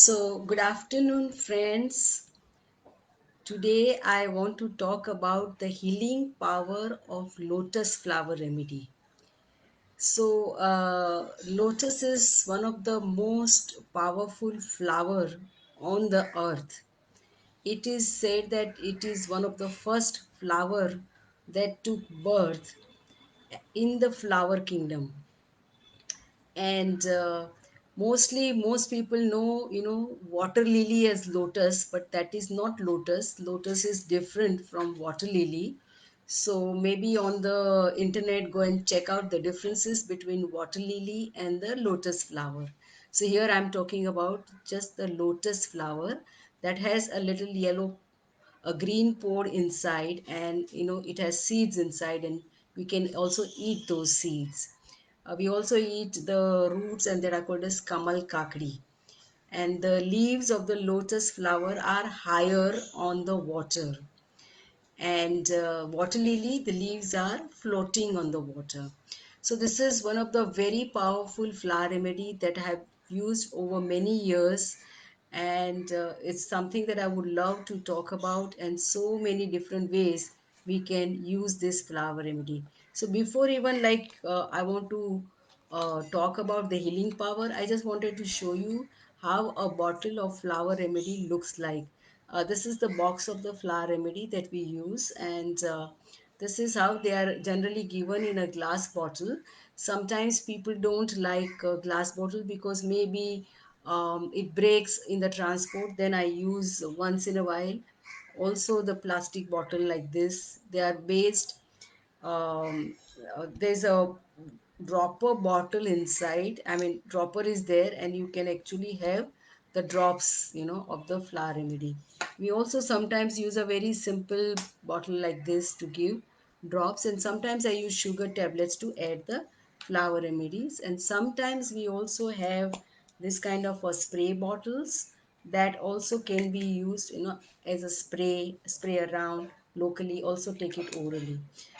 Good afternoon, friends. Today, I want to talk about the healing power of lotus flower remedy. Lotus is one of the most powerful flower on the earth. It is said that it is one of the first flower that took birth in the flower kingdom. And mostly most people know water lily as lotus, but that is not lotus is different from water lily. So maybe on the internet go and check out the differences between water lily and the lotus flower. So here I'm talking about just the lotus flower that has a little yellow, a green pod inside, and it has seeds inside, and we can also eat those seeds. We also eat the roots, and they are called as kamal kakdi. And the leaves of the lotus flower are higher on the water. And water lily, the leaves are floating on the water. So this is one of the very powerful flower remedy that I have used over many years, and it's something that I would love to talk about, and so many different ways we can use this flower remedy. So before even I want to talk about the healing power, I just wanted to show you how a bottle of flower remedy looks like. This is the box of the flower remedy that we use, and this is how they are generally given in a glass bottle. Sometimes people don't like a glass bottle because maybe it breaks in the transport. Then I use once in a while also the plastic bottle like this. They are based, there's a dropper bottle inside. I mean, dropper is there, and you can actually have the drops, of the flower remedy. We also sometimes use a very simple bottle like this to give drops, and sometimes I use sugar tablets to add the flower remedies. And sometimes we also have this kind of a spray bottles that also can be used, as a spray around locally, also take it orally.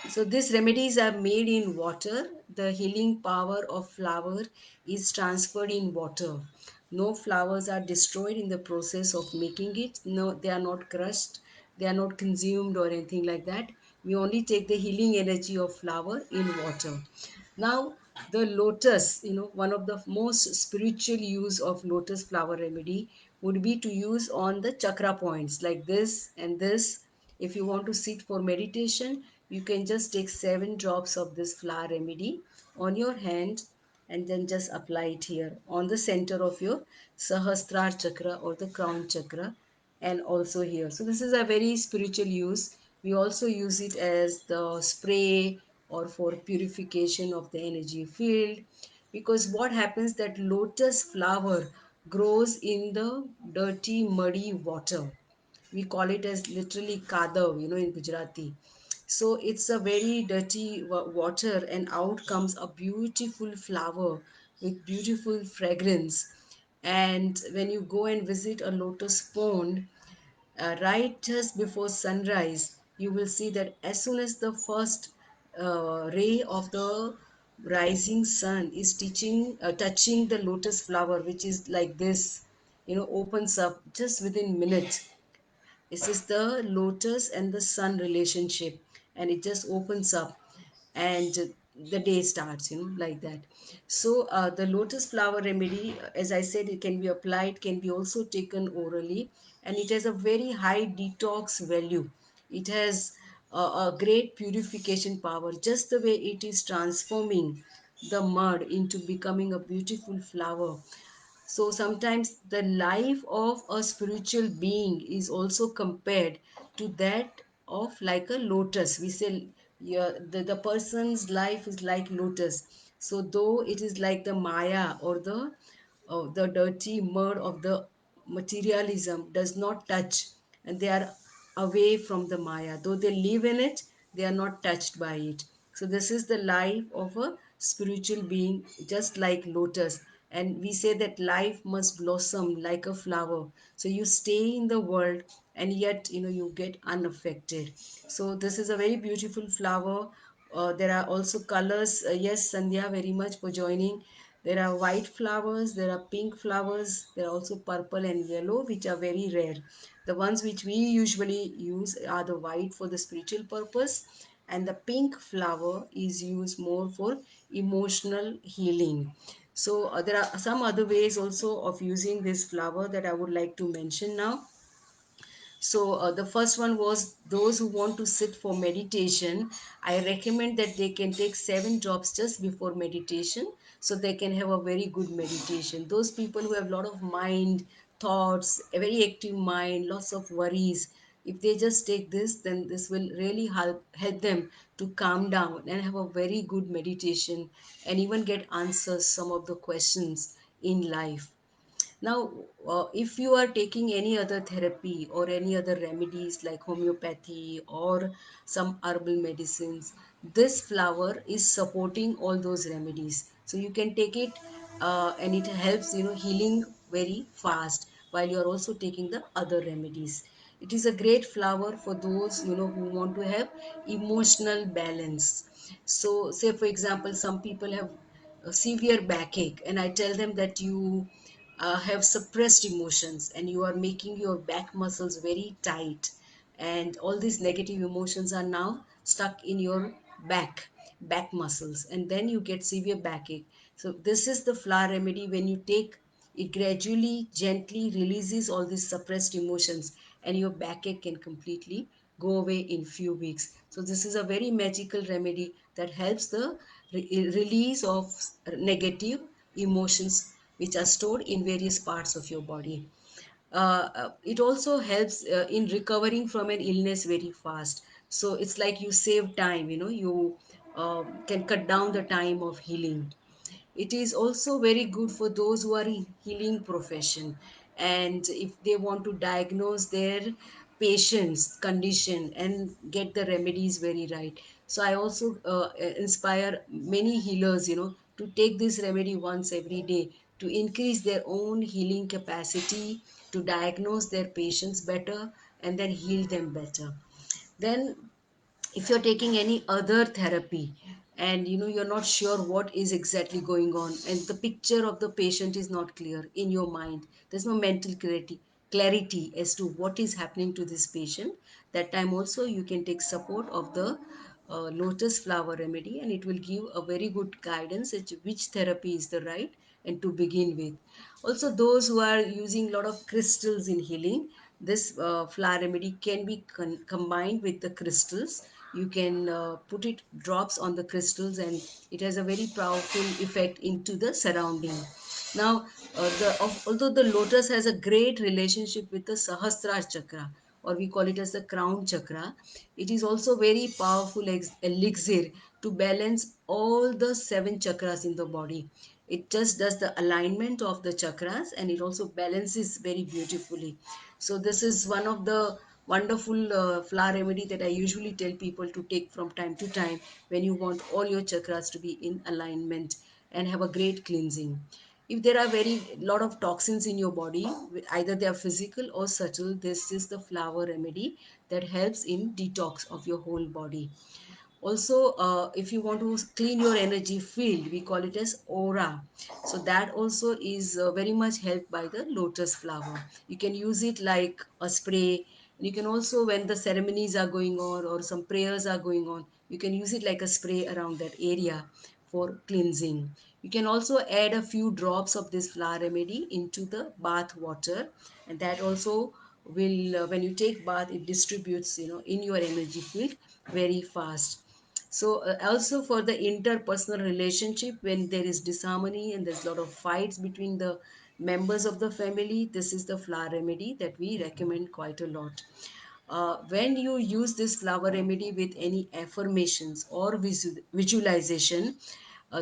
So these remedies are made in water. The healing power of flower is transferred in water. No flowers are destroyed in the process of making it. No, they are not crushed, they are not consumed or anything like that. We only take the healing energy of flower in water. Now, the lotus, one of the most spiritual use of lotus flower remedy would be to use on the chakra points like this and this. If you want to sit for meditation, you can just take 7 drops of this flower remedy on your hand, and then just apply it here on the center of your Sahasrara chakra or the crown chakra, and also here. So this is a very spiritual use. We also use it as the spray or for purification of the energy field, because what happens that lotus flower grows in the dirty muddy water. We call it as literally kadav, in Gujarati. So it's a very dirty water, and out comes a beautiful flower with beautiful fragrance. And when you go and visit a lotus pond, right just before sunrise, you will see that as soon as the first ray of the rising sun is touching the lotus flower, which is like this, opens up just within minutes. This is the lotus and the sun relationship, and it just opens up, and the day starts, like that. So the lotus flower remedy, as I said, it can be applied, can be also taken orally, and it has a very high detox value. It has a great purification power, just the way it is transforming the mud into becoming a beautiful flower. So sometimes the life of a spiritual being is also compared to that of like a lotus. We say, yeah, the person's life is like lotus. So though it is like the Maya or the dirty mud of the materialism does not touch, and they are away from the Maya. Though they live in it, they are not touched by it. So this is the life of a spiritual being, just like lotus. And we say that life must blossom like a flower. So you stay in the world, and yet you get unaffected. So this is a very beautiful flower. There are also colors. Yes, Sandhya, very much for joining. There are white flowers, there are pink flowers, there are also purple and yellow, which are very rare. The ones which we usually use are the white for the spiritual purpose, and the pink flower is used more for emotional healing. So, there are some other ways also of using this flower that I would like to mention now. So, the first one was those who want to sit for meditation. I recommend that they can take 7 drops just before meditation so they can have a very good meditation. Those people who have a lot of mind, thoughts, a very active mind, lots of worries, if they just take this, then this will really help them to calm down and have a very good meditation and even get answers some of the questions in life. Now, if you are taking any other therapy or any other remedies like homeopathy or some herbal medicines, this flower is supporting all those remedies. So you can take it, and it helps, healing very fast while you are also taking the other remedies. It is a great flower for those, who want to have emotional balance. So, say for example, some people have a severe backache, and I tell them that you have suppressed emotions and you are making your back muscles very tight, and all these negative emotions are now stuck in your back muscles, and then you get severe backache. So this is the flower remedy. When you take it, gradually gently releases all these suppressed emotions, and your backache can completely go away in few weeks. So this is a very magical remedy that helps the release of negative emotions which are stored in various parts of your body. It also helps in recovering from an illness very fast. So it's like you save time, you can cut down the time of healing. It is also very good for those who are in healing profession, and if they want to diagnose their patient's condition and get the remedies very right. So I also inspire many healers, to take this remedy once every day to increase their own healing capacity, to diagnose their patients better and then heal them better. Then if you're taking any other therapy and you're not sure what is exactly going on, and the picture of the patient is not clear in your mind, there's no mental clarity as to what is happening to this patient, that time also you can take support of the lotus flower remedy, and it will give a very good guidance as to which therapy is the right and to begin with. Also, those who are using a lot of crystals in healing, this flower remedy can be combined with the crystals. You can put it drops on the crystals, and it has a very powerful effect into the surrounding. Now, although the lotus has a great relationship with the Sahasrara chakra, or we call it as the crown chakra, it is also very powerful elixir to balance all the 7 chakras in the body. It just does the alignment of the chakras, and it also balances very beautifully. So this is one of the wonderful flower remedy that I usually tell people to take from time to time when you want all your chakras to be in alignment and have a great cleansing. If there are very lot of toxins in your body, either they are physical or subtle, this is the flower remedy that helps in detox of your whole body. Also, if you want to clean your energy field, we call it as aura. So that also is very much helped by the lotus flower. You can use it like a spray. You can also, when the ceremonies are going on or some prayers are going on, you can use it like a spray around that area for cleansing. You can also add a few drops of this flower remedy into the bath water, and that also will, when you take bath, it distributes, in your energy field very fast. So also for the interpersonal relationship, when there is disharmony and there's a lot of fights between the members of the family, this is the flower remedy that we recommend quite a lot. When you use this flower remedy with any affirmations or visualization,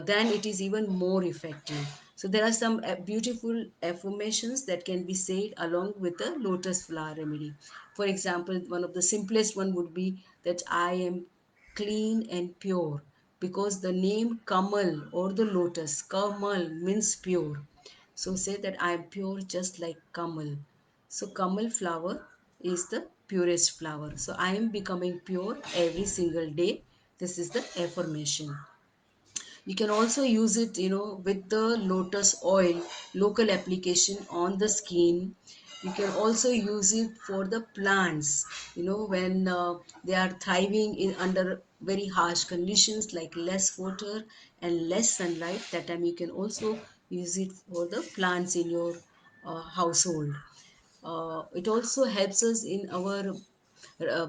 then it is even more effective. So there are some beautiful affirmations that can be said along with the lotus flower remedy. For example, one of the simplest one would be that I am clean and pure, because the name Kamal or the lotus, Kamal means pure. So say that I am pure just like Kamal. So Kamal flower is the purest flower. So I am becoming pure every single day. This is the affirmation. You can also use it, with the lotus oil, local application on the skin. You can also use it for the plants, when they are thriving in under very harsh conditions like less water and less sunlight. That time you can also use it for the plants in your household. It also helps us in our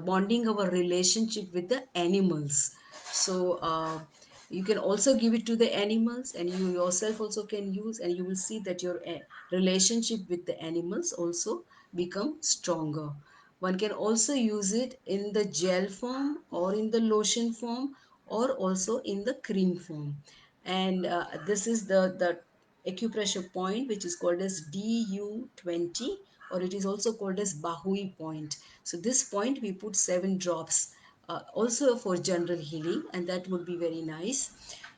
bonding our relationship with the animals. So you can also give it to the animals, and you yourself also can use, and you will see that your relationship with the animals also become stronger. One can also use it in the gel form or in the lotion form or also in the cream form. And this is the acupressure point, which is called as DU20, or it is also called as Bahui point. So this point we put 7 drops, also for general healing, and that would be very nice.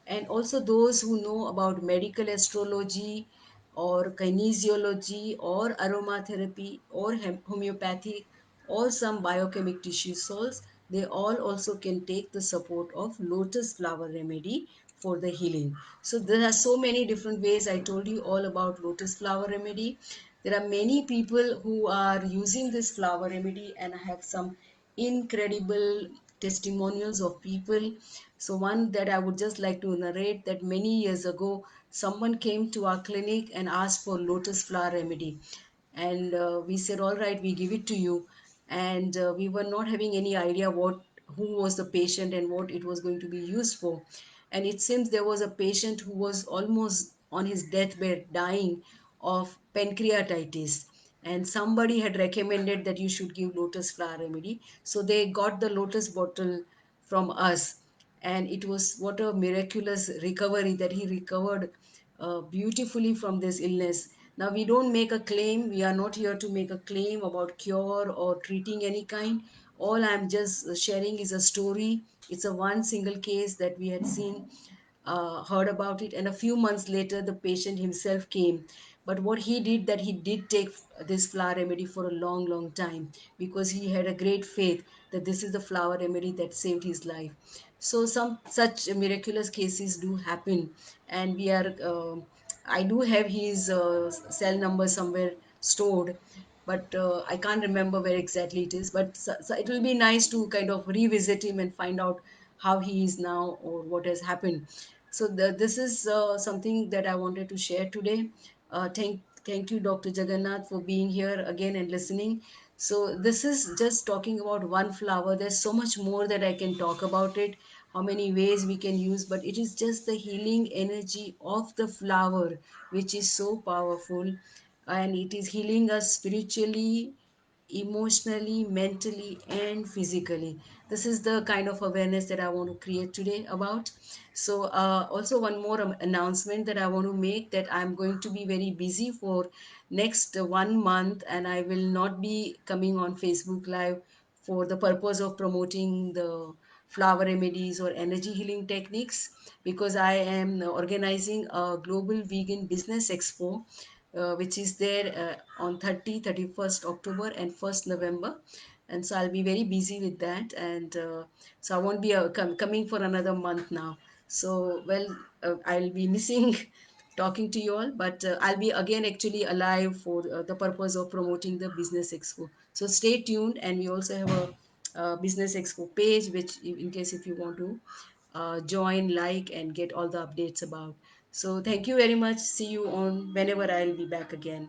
And also those who know about medical astrology or kinesiology or aromatherapy or homeopathy or some biochemic tissue salts, they all also can take the support of lotus flower remedy for the healing. So there are so many different ways. I told you all about lotus flower remedy. There are many people who are using this flower remedy, and I have some incredible testimonials of people. So one that I would just like to narrate, that many years ago someone came to our clinic and asked for lotus flower remedy, and we said, all right, we give it to you. And we were not having any idea who was the patient and what it was going to be used for. And it seems there was a patient who was almost on his deathbed dying of pancreatitis, and somebody had recommended that you should give lotus flower remedy. So they got the lotus bottle from us, and it was what a miraculous recovery, that he recovered beautifully from this illness. Now, we don't make a claim. We are not here to make a claim about cure or treating any kind. All I'm just sharing is a story. It's a one single case that we had seen, heard about it, and a few months later the patient himself came. But what he did, that he did take this flower remedy for a long long time, because he had a great faith that this is the flower remedy that saved his life. So some such miraculous cases do happen, and we are I do have his cell number somewhere stored, but I can't remember where exactly it is. But so it will be nice to kind of revisit him and find out how he is now or what has happened. So this is something that I wanted to share today. Thank you, Dr. Jagannath, for being here again and listening. So this is just talking about one flower. There's so much more that I can talk about it, how many ways we can use, but it is just the healing energy of the flower, which is so powerful, and it is healing us spiritually, emotionally, mentally, and physically. This is the kind of awareness that I want to create today about. So, also one more announcement that I want to make, that I'm going to be very busy for next 1 month, and I will not be coming on Facebook Live for the purpose of promoting the flower remedies or energy healing techniques, because I am organizing a global vegan business expo, which is there on 31st October and 1st November. And so I'll be very busy with that. And so I won't be coming for another month now. So, well, I'll be missing talking to you all, but I'll be again actually alive for the purpose of promoting the Business Expo. So stay tuned. And we also have a Business Expo page, which in case if you want to join, like, and get all the updates about. So thank you very much. See you on whenever I'll be back again.